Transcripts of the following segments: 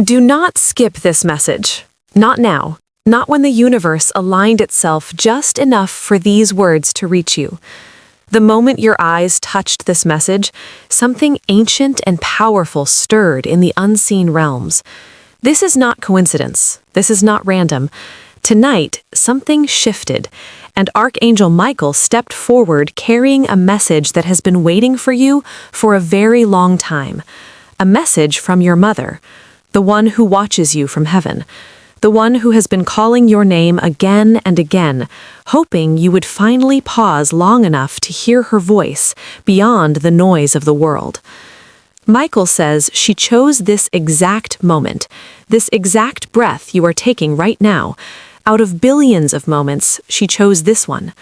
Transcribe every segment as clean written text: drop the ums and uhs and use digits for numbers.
Do not skip this message. Not now. Not when the universe aligned itself just enough for these words to reach you. The moment your eyes touched this message, something ancient and powerful stirred in the unseen realms. This is not coincidence. This is not random. Tonight, something shifted, and Archangel Michael stepped forward carrying a message that has been waiting for you for a very long time. A message from your mother, the one who watches you from heaven, the one who has been calling your name again and again, hoping you would finally pause long enough to hear her voice beyond the noise of the world. Michael says she chose this exact moment, this exact breath you are taking right now. Out of billions of moments, she chose this one.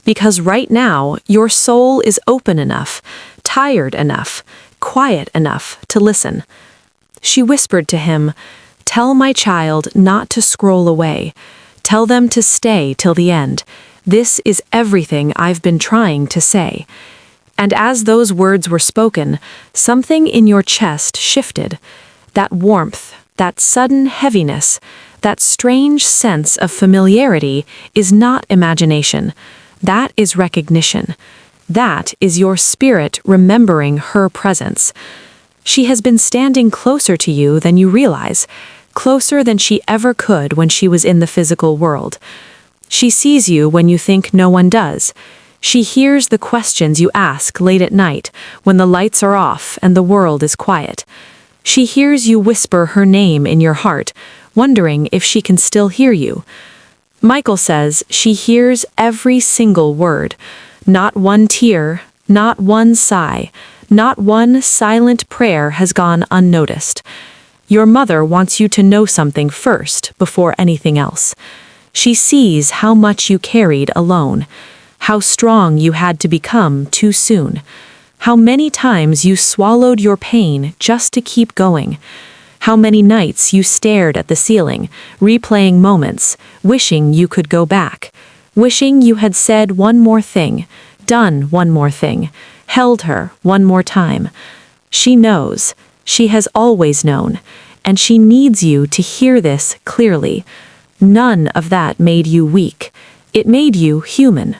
Because right now, your soul is open enough, tired enough, quiet enough to listen. She whispered to him, "Tell my child not to scroll away. Tell them to stay till the end. This is everything I've been trying to say." And as those words were spoken, something in your chest shifted. That warmth, that sudden heaviness, that strange sense of familiarity is not imagination. That is recognition. That is your spirit remembering her presence. She has been standing closer to you than you realize, closer than she ever could when she was in the physical world. She sees you when you think no one does. She hears the questions you ask late at night when the lights are off and the world is quiet. She hears you whisper her name in your heart, wondering if she can still hear you. Michael says she hears every single word. Not one tear, not one sigh, not one silent prayer has gone unnoticed. Your mother wants you to know something first before anything else. She sees how much you carried alone, how strong you had to become too soon, how many times you swallowed your pain just to keep going, how many nights you stared at the ceiling, replaying moments, wishing you could go back, wishing you had said one more thing, done one more thing, held her one more time. She knows. She has always known. And she needs you to hear this clearly. None of that made you weak. It made you human.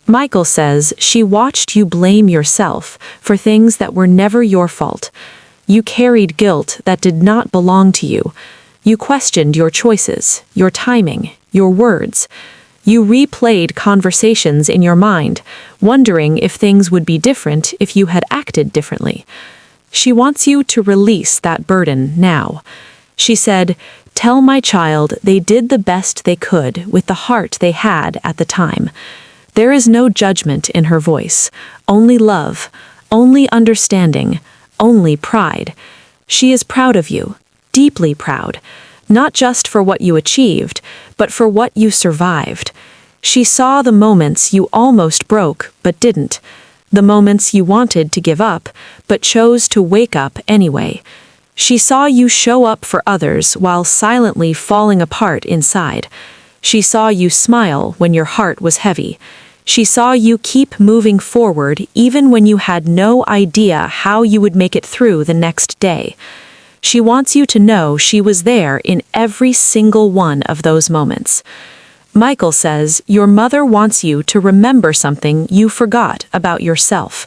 Michael says she watched you blame yourself for things that were never your fault. You carried guilt that did not belong to you. You questioned your choices, your timing, your words. You replayed conversations in your mind, wondering if things would be different if you had acted differently. She wants you to release that burden now. She said, "Tell my child they did the best they could with the heart they had at the time." There is no judgment in her voice, only love, only understanding, only pride. She is proud of you, deeply proud, not just for what you achieved, but for what you survived. She saw the moments you almost broke but didn't, the moments you wanted to give up but chose to wake up anyway. She saw you show up for others while silently falling apart inside. She saw you smile when your heart was heavy. She saw you keep moving forward even when you had no idea how you would make it through the next day. She wants you to know she was there in every single one of those moments. Michael says your mother wants you to remember something you forgot about yourself.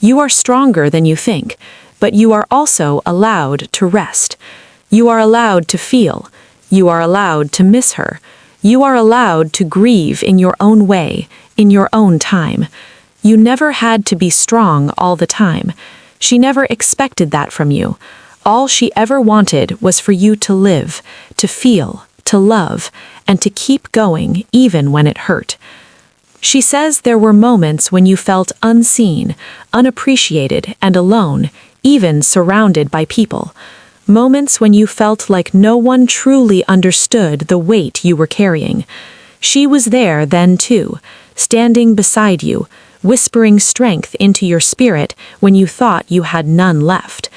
You are stronger than you think, but you are also allowed to rest. You are allowed to feel. You are allowed to miss her. You are allowed to grieve in your own way, in your own time. You never had to be strong all the time. She never expected that from you. All she ever wanted was for you to live, to feel, to love, and to keep going even when it hurt. She says there were moments when you felt unseen, unappreciated, and alone, even surrounded by people. Moments when you felt like no one truly understood the weight you were carrying. She was there then too, standing beside you, whispering strength into your spirit when you thought you had none left,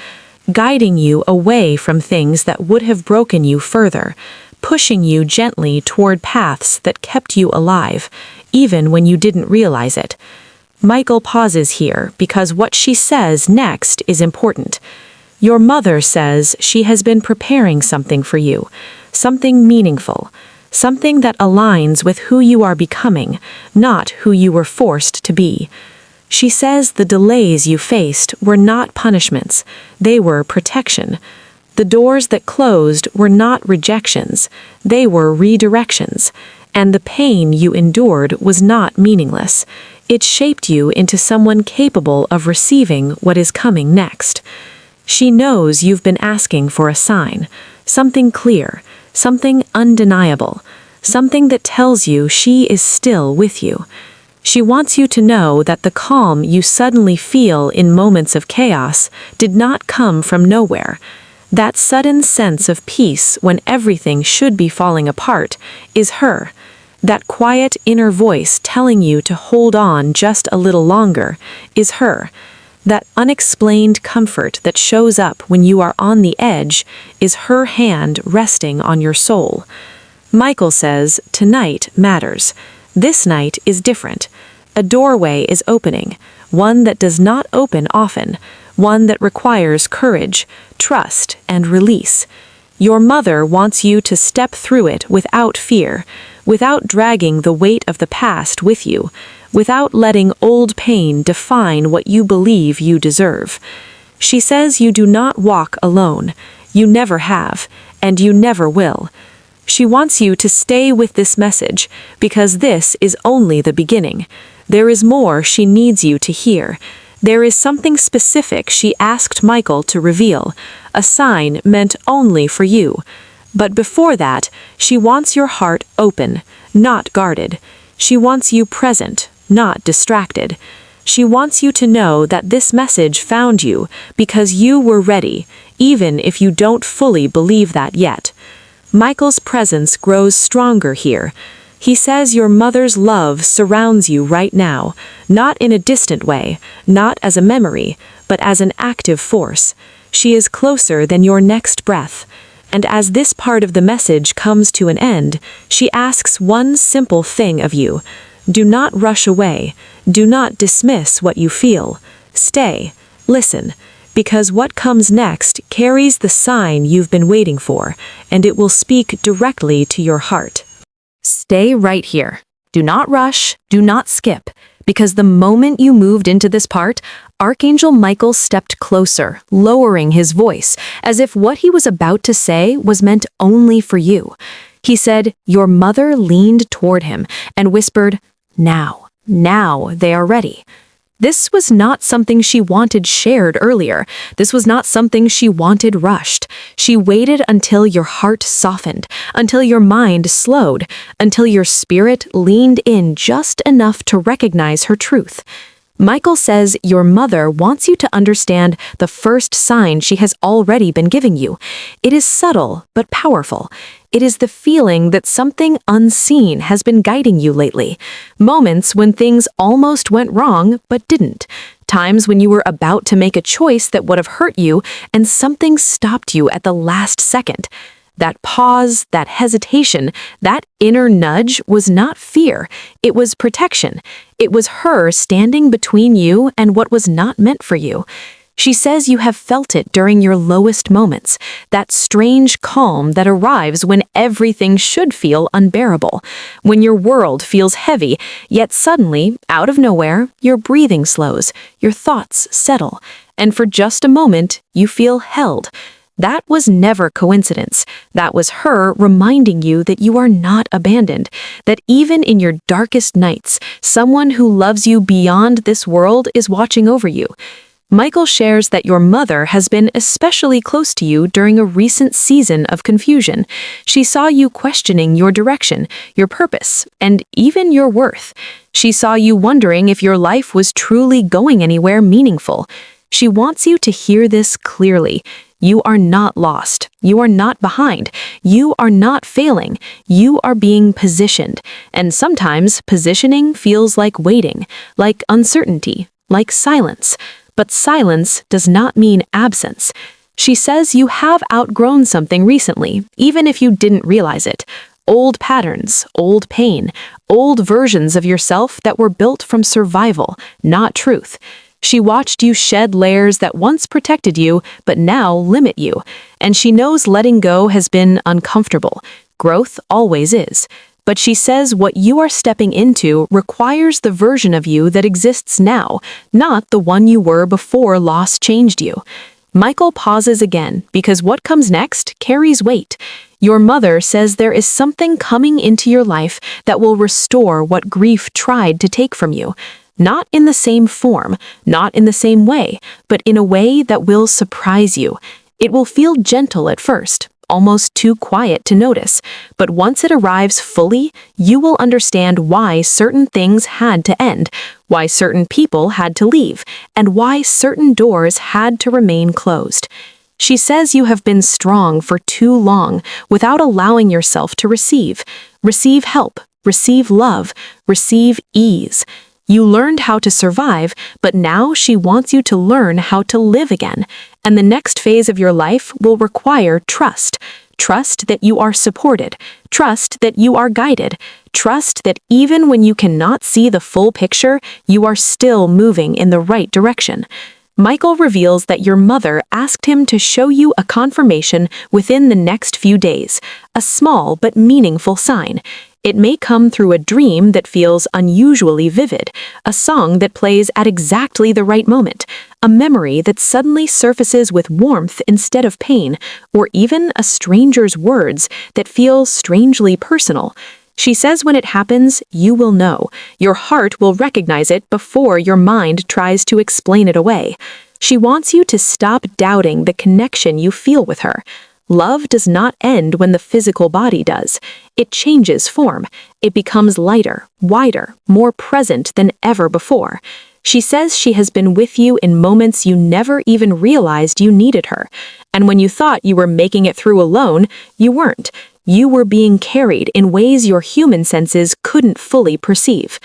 guiding you away from things that would have broken you further, pushing you gently toward paths that kept you alive, even when you didn't realize it. Michael pauses here because what she says next is important. Your mother says she has been preparing something for you, something meaningful, something that aligns with who you are becoming, not who you were forced to be. She says the delays you faced were not punishments, they were protection. The doors that closed were not rejections, they were redirections. And the pain you endured was not meaningless. It shaped you into someone capable of receiving what is coming next. She knows you've been asking for a sign, something clear, something undeniable, something that tells you she is still with you. She wants you to know that the calm you suddenly feel in moments of chaos did not come from nowhere. That sudden sense of peace when everything should be falling apart is her. That quiet inner voice telling you to hold on just a little longer is her. That unexplained comfort that shows up when you are on the edge is her hand resting on your soul. Michael says, tonight matters. This night is different. A doorway is opening, one that does not open often, one that requires courage, trust, and release. Your mother wants you to step through it without fear, without dragging the weight of the past with you, without letting old pain define what you believe you deserve. She says you do not walk alone. You never have, and you never will. She wants you to stay with this message, because this is only the beginning. There is more she needs you to hear. There is something specific she asked Michael to reveal, a sign meant only for you. But before that, she wants your heart open, not guarded. She wants you present, not distracted. She wants you to know that this message found you because you were ready, even if you don't fully believe that yet. Michael's presence grows stronger here. He says your mother's love surrounds you right now, not in a distant way, not as a memory, but as an active force. She is closer than your next breath. And as this part of the message comes to an end, she asks one simple thing of you. Do not rush away. Do not dismiss what you feel. Stay. Listen. Because what comes next carries the sign you've been waiting for, and it will speak directly to your heart. Stay right here. Do not rush. Do not skip. Because the moment you moved into this part, Archangel Michael stepped closer, lowering his voice, as if what he was about to say was meant only for you. He said, your mother leaned toward him and whispered, now they are ready. This was not something she wanted shared earlier. This was not something she wanted rushed. She waited until your heart softened, until your mind slowed, until your spirit leaned in just enough to recognize her truth. Michael says your mother wants you to understand the first sign she has already been giving you. It is subtle but powerful. It is the feeling that something unseen has been guiding you lately. Moments when things almost went wrong but didn't. Times when you were about to make a choice that would have hurt you and something stopped you at the last second. That pause, that hesitation, that inner nudge was not fear. It was protection. It was her standing between you and what was not meant for you. She says you have felt it during your lowest moments, that strange calm that arrives when everything should feel unbearable, when your world feels heavy, yet suddenly, out of nowhere, your breathing slows, your thoughts settle, and for just a moment, you feel held. That was never coincidence. That was her reminding you that you are not abandoned, that even in your darkest nights, someone who loves you beyond this world is watching over you. Michael shares that your mother has been especially close to you during a recent season of confusion. She saw you questioning your direction, your purpose, and even your worth. She saw you wondering if your life was truly going anywhere meaningful. She wants you to hear this clearly. You are not lost. You are not behind. You are not failing. You are being positioned. And sometimes positioning feels like waiting, like uncertainty, like silence. But silence does not mean absence. She says you have outgrown something recently, even if you didn't realize it. Old patterns, old pain, old versions of yourself that were built from survival, not truth. She watched you shed layers that once protected you, but now limit you. And she knows letting go has been uncomfortable. Growth always is. But she says what you are stepping into requires the version of you that exists now, not the one you were before loss changed you. Michael pauses again because what comes next carries weight. Your mother says there is something coming into your life that will restore what grief tried to take from you. Not in the same form, not in the same way, but in a way that will surprise you. It will feel gentle at first, almost too quiet to notice, but once it arrives fully, you will understand why certain things had to end, why certain people had to leave, and why certain doors had to remain closed. She says you have been strong for too long without allowing yourself to receive. Receive help, receive love, receive ease. You learned how to survive, but now she wants you to learn how to live again. And the next phase of your life will require trust. Trust that you are supported. Trust that you are guided. Trust that even when you cannot see the full picture, you are still moving in the right direction. Michael reveals that your mother asked him to show you a confirmation within the next few days, a small but meaningful sign. It may come through a dream that feels unusually vivid, a song that plays at exactly the right moment, a memory that suddenly surfaces with warmth instead of pain, or even a stranger's words that feel strangely personal. She says when it happens, you will know. Your heart will recognize it before your mind tries to explain it away. She wants you to stop doubting the connection you feel with her. Love does not end when the physical body does. It changes form. It becomes lighter, wider, more present than ever before. She says she has been with you in moments you never even realized you needed her. And when you thought you were making it through alone, you weren't. You were being carried in ways your human senses couldn't fully perceive.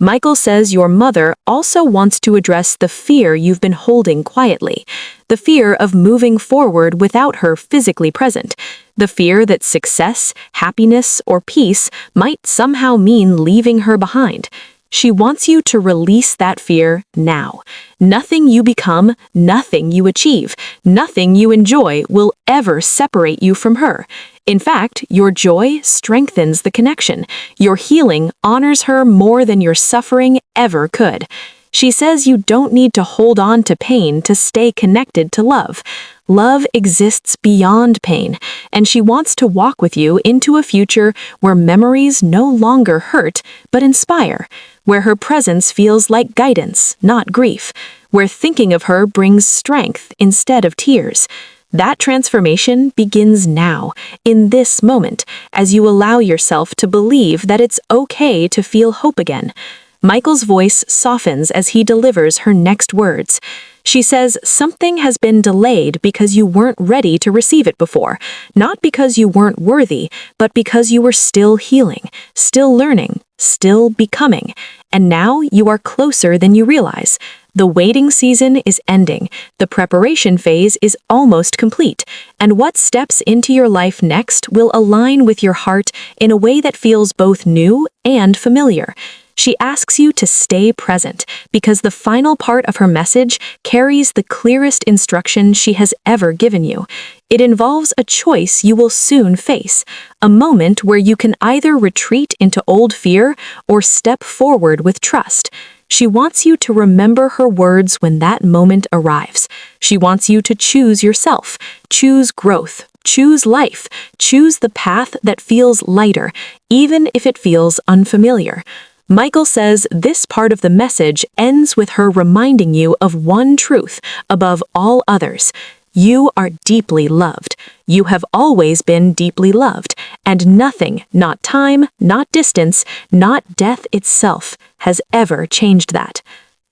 Michael says your mother also wants to address the fear you've been holding quietly, the fear of moving forward without her physically present, the fear that success, happiness, or peace might somehow mean leaving her behind. She wants you to release that fear now. Nothing you become, nothing you achieve, nothing you enjoy will ever separate you from her. In fact, your joy strengthens the connection. Your healing honors her more than your suffering ever could. She says you don't need to hold on to pain to stay connected to love. Love exists beyond pain, and she wants to walk with you into a future where memories no longer hurt, but inspire, where her presence feels like guidance, not grief, where thinking of her brings strength instead of tears. That transformation begins now, in this moment, as you allow yourself to believe that it's okay to feel hope again. Michael's voice softens as he delivers her next words. She says something has been delayed because you weren't ready to receive it before, not because you weren't worthy, but because you were still healing, still learning, still becoming. And now you are closer than you realize. The waiting season is ending, the preparation phase is almost complete, and what steps into your life next will align with your heart in a way that feels both new and familiar. She asks you to stay present because the final part of her message carries the clearest instruction she has ever given you. It involves a choice you will soon face, a moment where you can either retreat into old fear or step forward with trust. She wants you to remember her words when that moment arrives. She wants you to choose yourself, choose growth, choose life, choose the path that feels lighter, even if it feels unfamiliar. Michael says this part of the message ends with her reminding you of one truth above all others. You are deeply loved. You have always been deeply loved, and nothing, not time, not distance, not death itself, has ever changed that.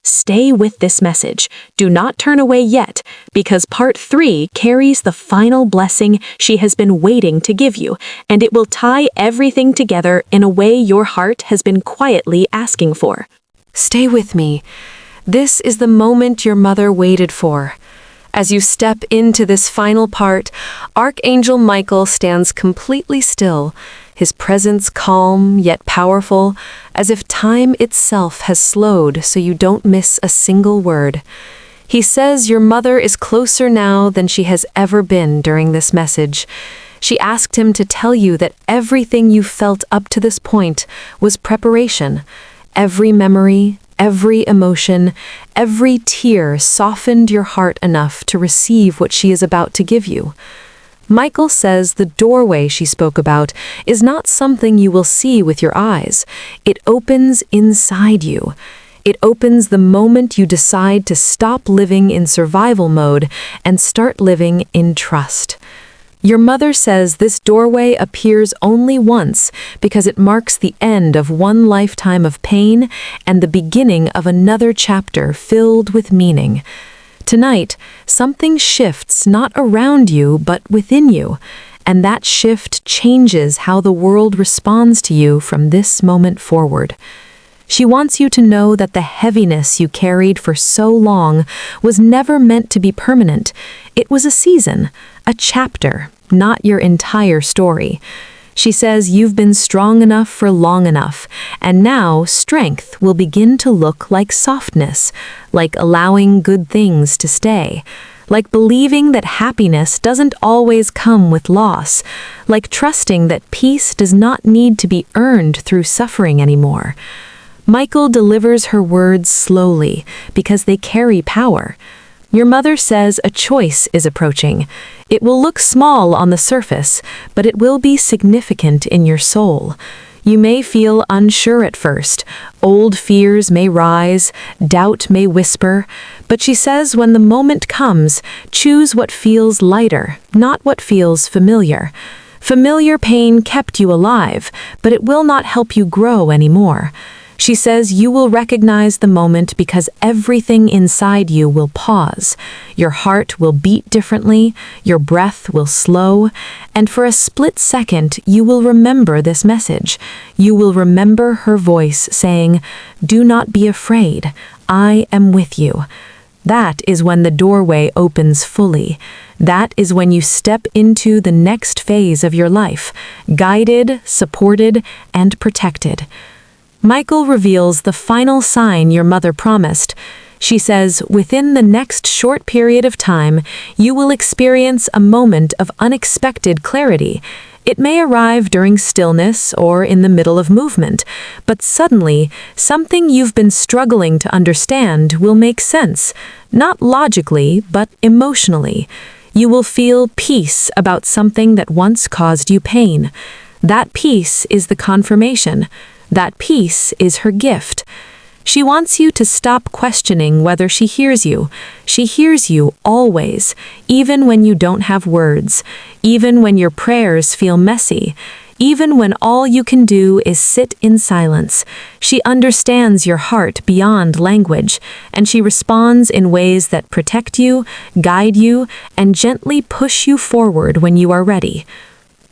Stay with this message. Do not turn away yet, because part 3 carries the final blessing she has been waiting to give you, and it will tie everything together in a way your heart has been quietly asking for. Stay with me. This is the moment your mother waited for. As you step into this final part, Archangel Michael stands completely still. his presence calm yet powerful, as if time itself has slowed so you don't miss a single word. He says your mother is closer now than she has ever been during this message. She asked him to tell you that everything you felt up to this point was preparation. Every memory, every emotion, every tear softened your heart enough to receive what she is about to give you. Michael says the doorway she spoke about is not something you will see with your eyes. It opens inside you. It opens the moment you decide to stop living in survival mode and start living in trust. Your mother says this doorway appears only once because it marks the end of one lifetime of pain and the beginning of another chapter filled with meaning. Tonight, something shifts not around you but within you, and that shift changes how the world responds to you from this moment forward. She wants you to know that the heaviness you carried for so long was never meant to be permanent. It was a season, a chapter, not your entire story. She says you've been strong enough for long enough, and now strength will begin to look like softness, like allowing good things to stay, like believing that happiness doesn't always come with loss, like trusting that peace does not need to be earned through suffering anymore. Michael delivers her words slowly because they carry power. Your mother says a choice is approaching. It will look small on the surface, but it will be significant in your soul. You may feel unsure at first. Old fears may rise, doubt may whisper, but she says when the moment comes, choose what feels lighter, not what feels familiar. Familiar pain kept you alive, but it will not help you grow anymore. She says you will recognize the moment because everything inside you will pause. Your heart will beat differently, your breath will slow, and for a split second you will remember this message. You will remember her voice saying, "Do not be afraid, I am with you." That is when the doorway opens fully. That is when you step into the next phase of your life, guided, supported, and protected. Michael reveals the final sign your mother promised. She says, within the next short period of time, you will experience a moment of unexpected clarity. It may arrive during stillness or in the middle of movement, but suddenly, something you've been struggling to understand will make sense, not logically, but emotionally. You will feel peace about something that once caused you pain. That peace is the confirmation. That peace is her gift. She wants you to stop questioning whether she hears you. She hears you always, even when you don't have words, even when your prayers feel messy, even when all you can do is sit in silence. She understands your heart beyond language, and she responds in ways that protect you, guide you, and gently push you forward when you are ready.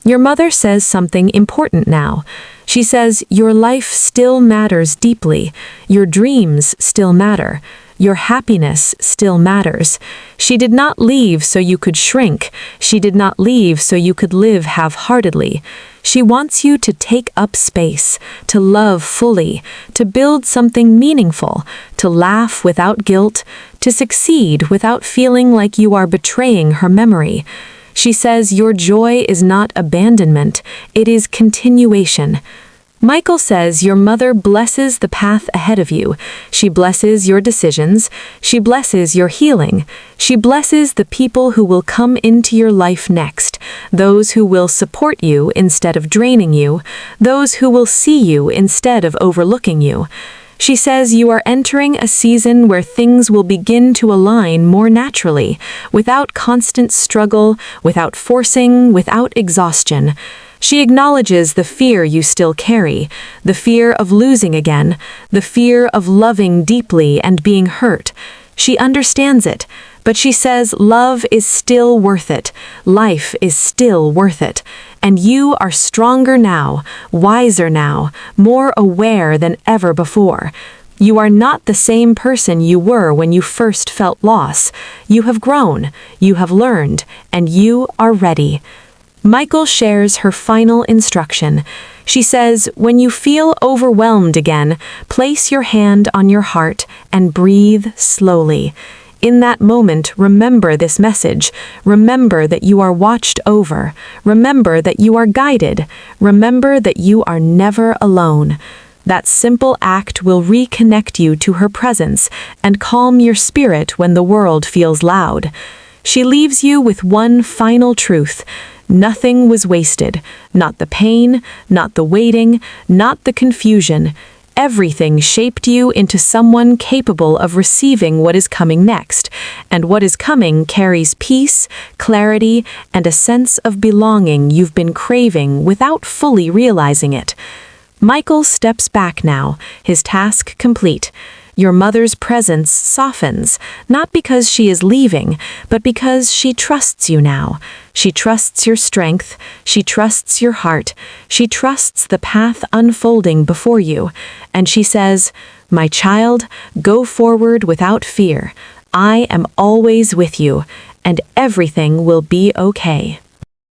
Your mother says something important now. She says your life still matters deeply. Your dreams still matter. Your happiness still matters. She did not leave so you could shrink. She did not leave so you could live half-heartedly. She wants you to take up space, to love fully, to build something meaningful, to laugh without guilt, to succeed without feeling like you are betraying her memory. She says your joy is not abandonment, it is continuation. Michael says your mother blesses the path ahead of you. She blesses your decisions. She blesses your healing. She blesses the people who will come into your life next, those who will support you instead of draining you, those who will see you instead of overlooking you. She says you are entering a season where things will begin to align more naturally, without constant struggle, without forcing, without exhaustion. She acknowledges the fear you still carry, the fear of losing again, the fear of loving deeply and being hurt. She understands it, but she says love is still worth it, life is still worth it, and you are stronger now, wiser now, more aware than ever before. You are not the same person you were when you first felt loss. You have grown, you have learned, and you are ready. Michael shares her final instruction. She says, when you feel overwhelmed again, place your hand on your heart and breathe slowly. In that moment, remember this message. Remember that you are watched over. Remember that you are guided. Remember that you are never alone. That simple act will reconnect you to her presence and calm your spirit when the world feels loud. She leaves you with one final truth. Nothing was wasted. Not the pain, not the waiting, not the confusion. Everything shaped you into someone capable of receiving what is coming next, and what is coming carries peace, clarity, and a sense of belonging you've been craving without fully realizing it. Michael steps back now, his task complete. Your mother's presence softens, not because she is leaving, but because she trusts you now. She trusts your strength, she trusts your heart, she trusts the path unfolding before you. And she says, "My child, go forward without fear. I am always with you, and everything will be okay."